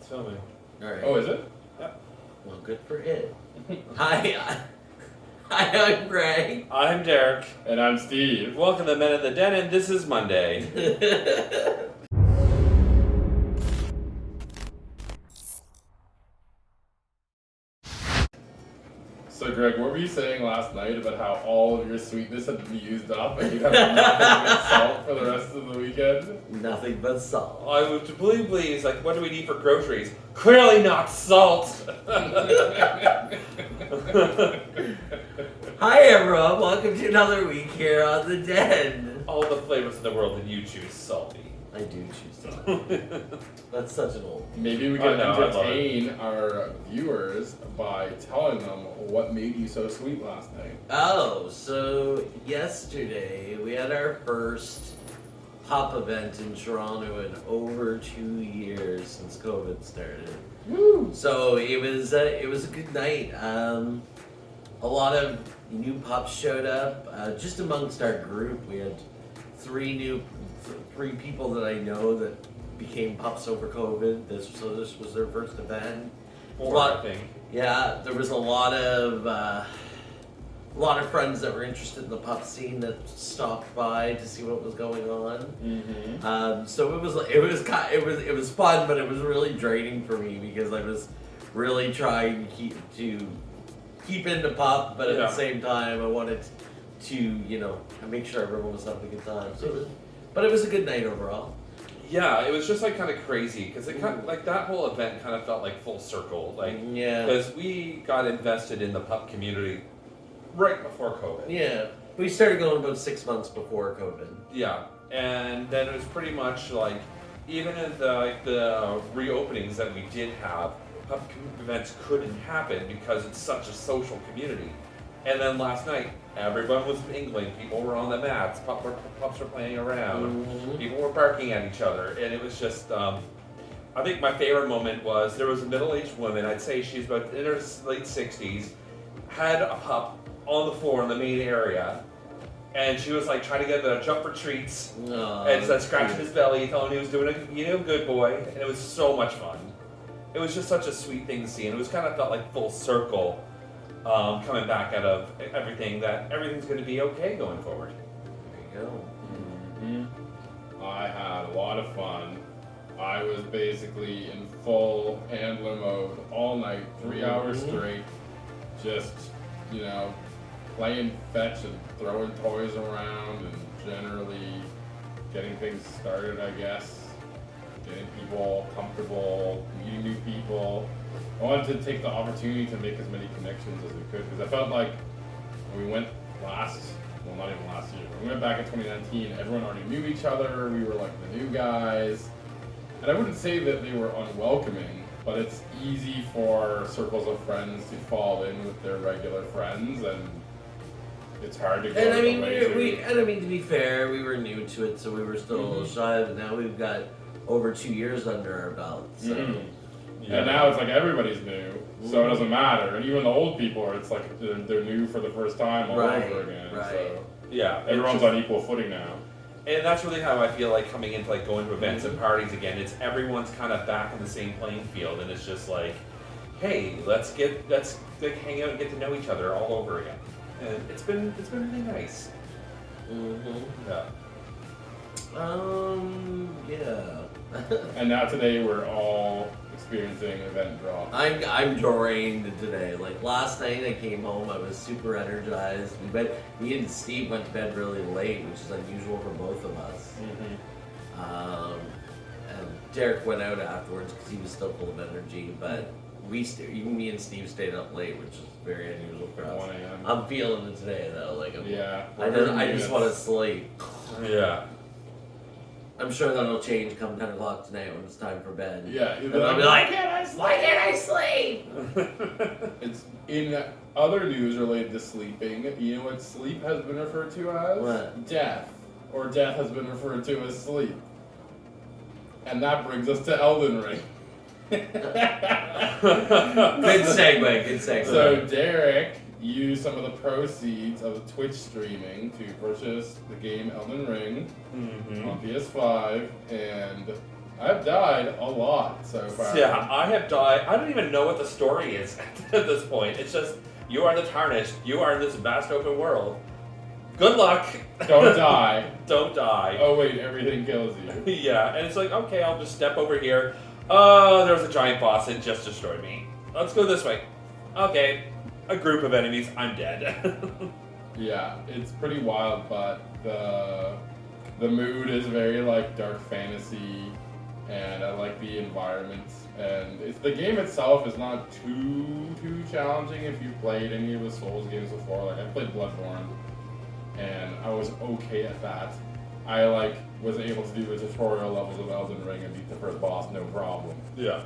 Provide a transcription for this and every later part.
It's filming. Alright. Oh, is it? Yep. Well, good for it. Hi, I'm Greg. I'm Derek. And I'm Steve. Welcome to Men in the Den, and this is Monday. So, Greg, what were you saying last night about how all of your sweetness had been used up and you'd have nothing but salt for the rest of the weekend? Nothing but salt. I was completely pleased. Like, what do we need for groceries? Clearly not salt! Hi, everyone. Welcome to another week here on the Den. All the flavors in the world that you choose salty. I do choose salty. That's such an old. Maybe we can entertain our viewers by telling them what made you so sweet last night. Oh, so yesterday we had our first Pup event in Toronto in over 2 years since COVID started. Woo! So it was a good night. A lot of new pups showed up. Just amongst our group, we had three people that I know that became pups over COVID. This was their first event. I think. Yeah, there was a lot of friends that were interested in the pup scene that stopped by to see what was going on. Mm-hmm. So it was fun, but it was really draining for me because I was really trying to keep into pup, but at the same time I wanted to make sure everyone was having a good time. But it was a good night overall. Yeah, it was just like kind of crazy because it kind of, like that whole event kind of felt like full circle, like because we got invested in the pup community right before COVID. Yeah, we started going about 6 months before COVID. Yeah, and then it was pretty much like even in the reopenings that we did have, pup events couldn't happen because it's such a social community. And then last night, everyone was mingling. People were on the mats. Pups were playing around. Mm-hmm. People were barking at each other. And it was just, I think my favorite moment was there was a middle-aged woman. I'd say she's about in her late 60s, had a pup on the floor in the main area. And she was like trying to get the jump for treats. And scratching his belly, telling him he was doing a good boy. And it was so much fun. It was just such a sweet thing to see. And it was kind of felt like full circle. Coming back out of everything, that everything's going to be okay going forward. There you go. Mm-hmm. I had a lot of fun. I was basically in full handler mode all night, 3 hours straight, just, playing fetch and throwing toys around and generally getting things started, I guess. Getting people comfortable, meeting new people. I wanted to take the opportunity to make as many connections as we could because I felt like when we went not even last year, when we went back in 2019, everyone already knew each other. We were like the new guys. And I wouldn't say that they were unwelcoming, but it's easy for circles of friends to fall in with their regular friends, and it's hard to go. And I mean, to be fair, we were new to it, so we were still a little shy, but now we've got over 2 years under our belt. So. Yeah. And now it's like everybody's new, so it doesn't matter. And even the old people it's like they're new for the first time all over again. Right. So yeah, everyone's on equal footing now. And that's really how I feel like coming into like going to events and parties again. It's everyone's kind of back in the same playing field, and it's just like, hey, let's like hang out and get to know each other all over again. And it's been really nice. Yeah. Yeah. And now today we're all experiencing event drop. I'm drained today. Like last night I came home, I was super energized. Me and Steve went to bed really late, which is unusual for both of us. And Derek went out afterwards because he was still full of energy, but even me and Steve stayed up late, which is very unusual for us. 1 a.m. I'm feeling it today though. Like I just want to sleep. Yeah. I'm sure that'll change come 10 o'clock tonight when it's time for bed. Yeah. And I'll be like, why can't I sleep? It's in other news related to sleeping. You know what sleep has been referred to as? What? Death. Or death has been referred to as sleep. And that brings us to Elden Ring. Good segue. So Derek used some of the proceeds of the Twitch streaming to purchase the game Elden Ring on PS5, and I've died a lot so far. Yeah, I have died. I don't even know what the story is at this point. It's just, you are the Tarnished. You are in this vast open world. Good luck. Don't die. Don't die. Oh wait, everything kills you. Yeah, and it's like, okay, I'll just step over here. Oh, there's a giant boss that just destroyed me. Let's go this way. Okay, a group of enemies. I'm dead. Yeah, it's pretty wild, but the mood is very like dark fantasy, and I like the environment. And the game itself is not too challenging if you played any of the Souls games before. Like I played Bloodborne, and I was okay at that. I was able to do the tutorial levels of Elden Ring and beat the first boss no problem. Yeah.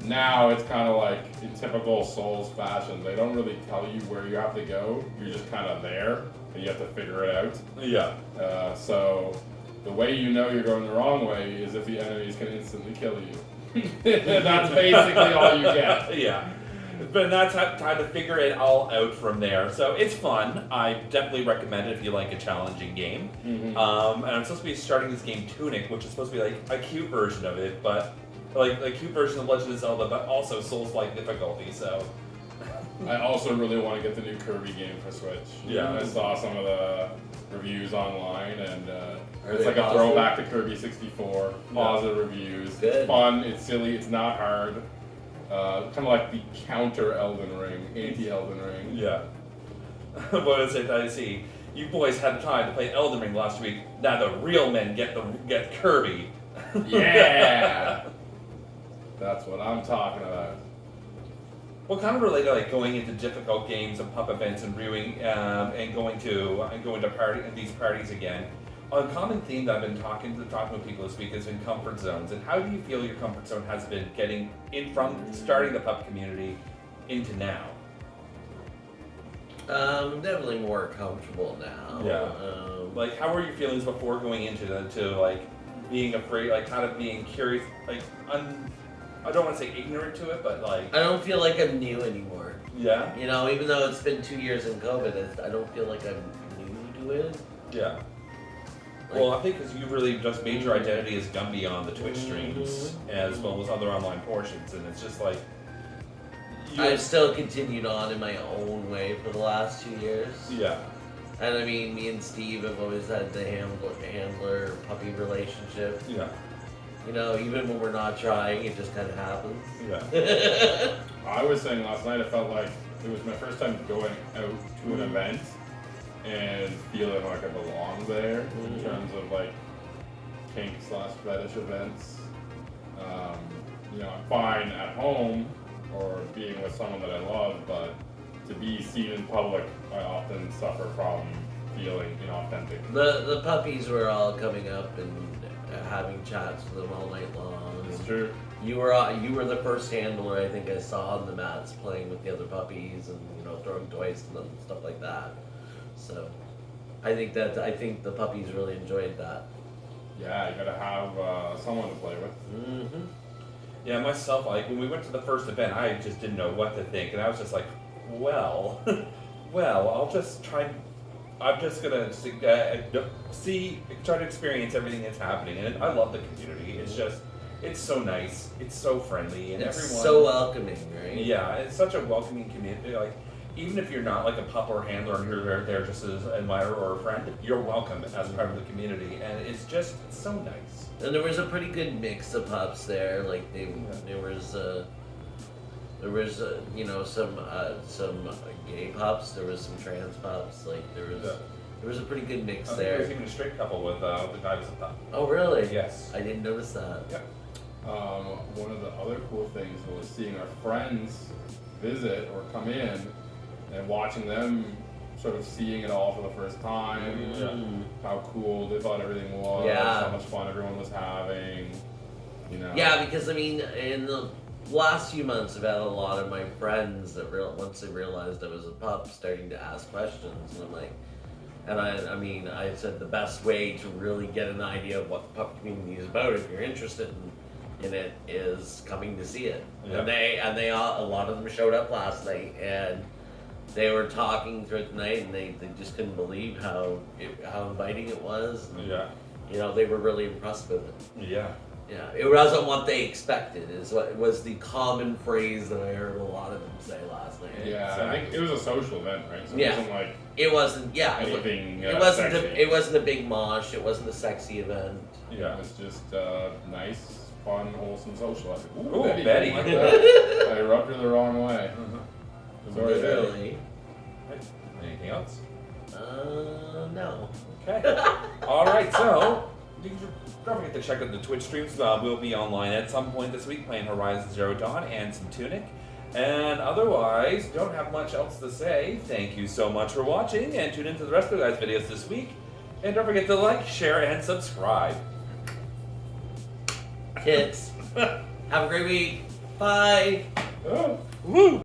Now it's kind of like in typical Souls fashion. They don't really tell you where you have to go. You're just kind of there, and you have to figure it out. Yeah. So the way you know you're going the wrong way is if the enemies can instantly kill you. That's basically all you get. Yeah. But that's time to figure it all out from there. So it's fun. I definitely recommend it if you like a challenging game. Mm-hmm. And I'm supposed to be starting this game Tunic, which is supposed to be like a cute version of it, but like a cute version of Legend of Zelda, but also Souls-like difficulty. So I also really want to get the new Kirby game for Switch. Yeah. I saw some of the reviews online, and Are it's they like a positive? throwback to Kirby 64. Positive reviews. Good. It's fun. It's silly. It's not hard. Kind of like the counter Elden Ring, anti-Elden Ring. yeah. What is it I see? You boys had time to play Elden Ring last week. Now the real men get Kirby. Yeah. That's what I'm talking about. Well, kind of related, like going into difficult games and Pup Events and viewing and going to these parties again. A common theme that I've been talking with people this week has been comfort zones. And how do you feel your comfort zone has been getting in from starting the pup community into now? Definitely more comfortable now. Yeah. Like, how were your feelings before going into like being afraid, like kind of being curious, like I don't want to say ignorant to it, but like I don't feel like I'm new anymore. yeah, You know, even though it's been 2 years in COVID, I don't feel like I'm new to it. yeah. Well, I think because you really just made your identity as Gumby on the Twitch streams, as well as other online portions, and it's just like I've still continued on in my own way for the last 2 years. yeah, And I mean, me and Steve have always had the handler puppy relationship. yeah, You know, even when we're not trying, it just kind of happens. yeah, I was saying last night, I felt like it was my first time going out to an event and feeling like I belong there in terms of like kink/fetish events. I'm fine at home or being with someone that I love, but to be seen in public, I often suffer from feeling inauthentic. The puppies were all coming up and having chats with them all night long. It's true. You were the first handler I think I saw on the mats playing with the other puppies and throwing toys to them and stuff like that. So I think the puppies really enjoyed that. Yeah, you gotta have someone to play with. Mm-hmm. yeah. Myself, like when we went to the first event, I just didn't know what to think, and I was just like, well, I'll just try. I'm just gonna try to experience everything that's happening, and I love the community. It's so nice, it's so friendly, and It's everyone. so welcoming, right? Yeah, it's such a welcoming community. Like, even if you're not like a pup or handler and you're there just as an admirer or a friend, you're welcome as part of the community, and it's so nice. And there was a pretty good mix of pups there. Like there was some gay pups. There was some trans pups. Like there was a pretty good mix I think there was there. even a straight couple with the guy was a pup. Oh really? Yes. I didn't notice that. Yeah. One of the other cool things was seeing our friends visit or come in and watching them sort of seeing it all for the first time, how cool they thought everything was, Yeah. how much fun everyone was having, Yeah, because I mean, in the last few months, I've had a lot of my friends that once they realized I was a pup, starting to ask questions, and I'm like, I said the best way to really get an idea of what the pup community is about, if you're interested in it, is coming to see it. Yeah. And they all, a lot of them showed up last night, and they were talking throughout the night, and they just couldn't believe how inviting it was. Yeah. You know, they were really impressed with it. Yeah. Yeah, it wasn't what they expected. Is what was the common phrase that I heard a lot of them say last night. Yeah, I think it was a social event, right? So Yeah. it wasn't like It wasn't. Yeah, anything. it wasn't. Sexy. It wasn't a big mosh. It wasn't a sexy event. Yeah. It was just nice, fun, wholesome social. Ooh, Betty. you like that? I rubbed her the wrong way. Sorry, Betty. Literally. Anything else? No. Okay. All right. So don't forget to check out the Twitch streams. We'll be online at some point this week playing Horizon Zero Dawn and some Tunic. And otherwise, don't have much else to say. Thank you so much for watching, and tune into the rest of the guys' videos this week. And don't forget to like, share, and subscribe. Kids, have a great week. Bye. Oh. Woo!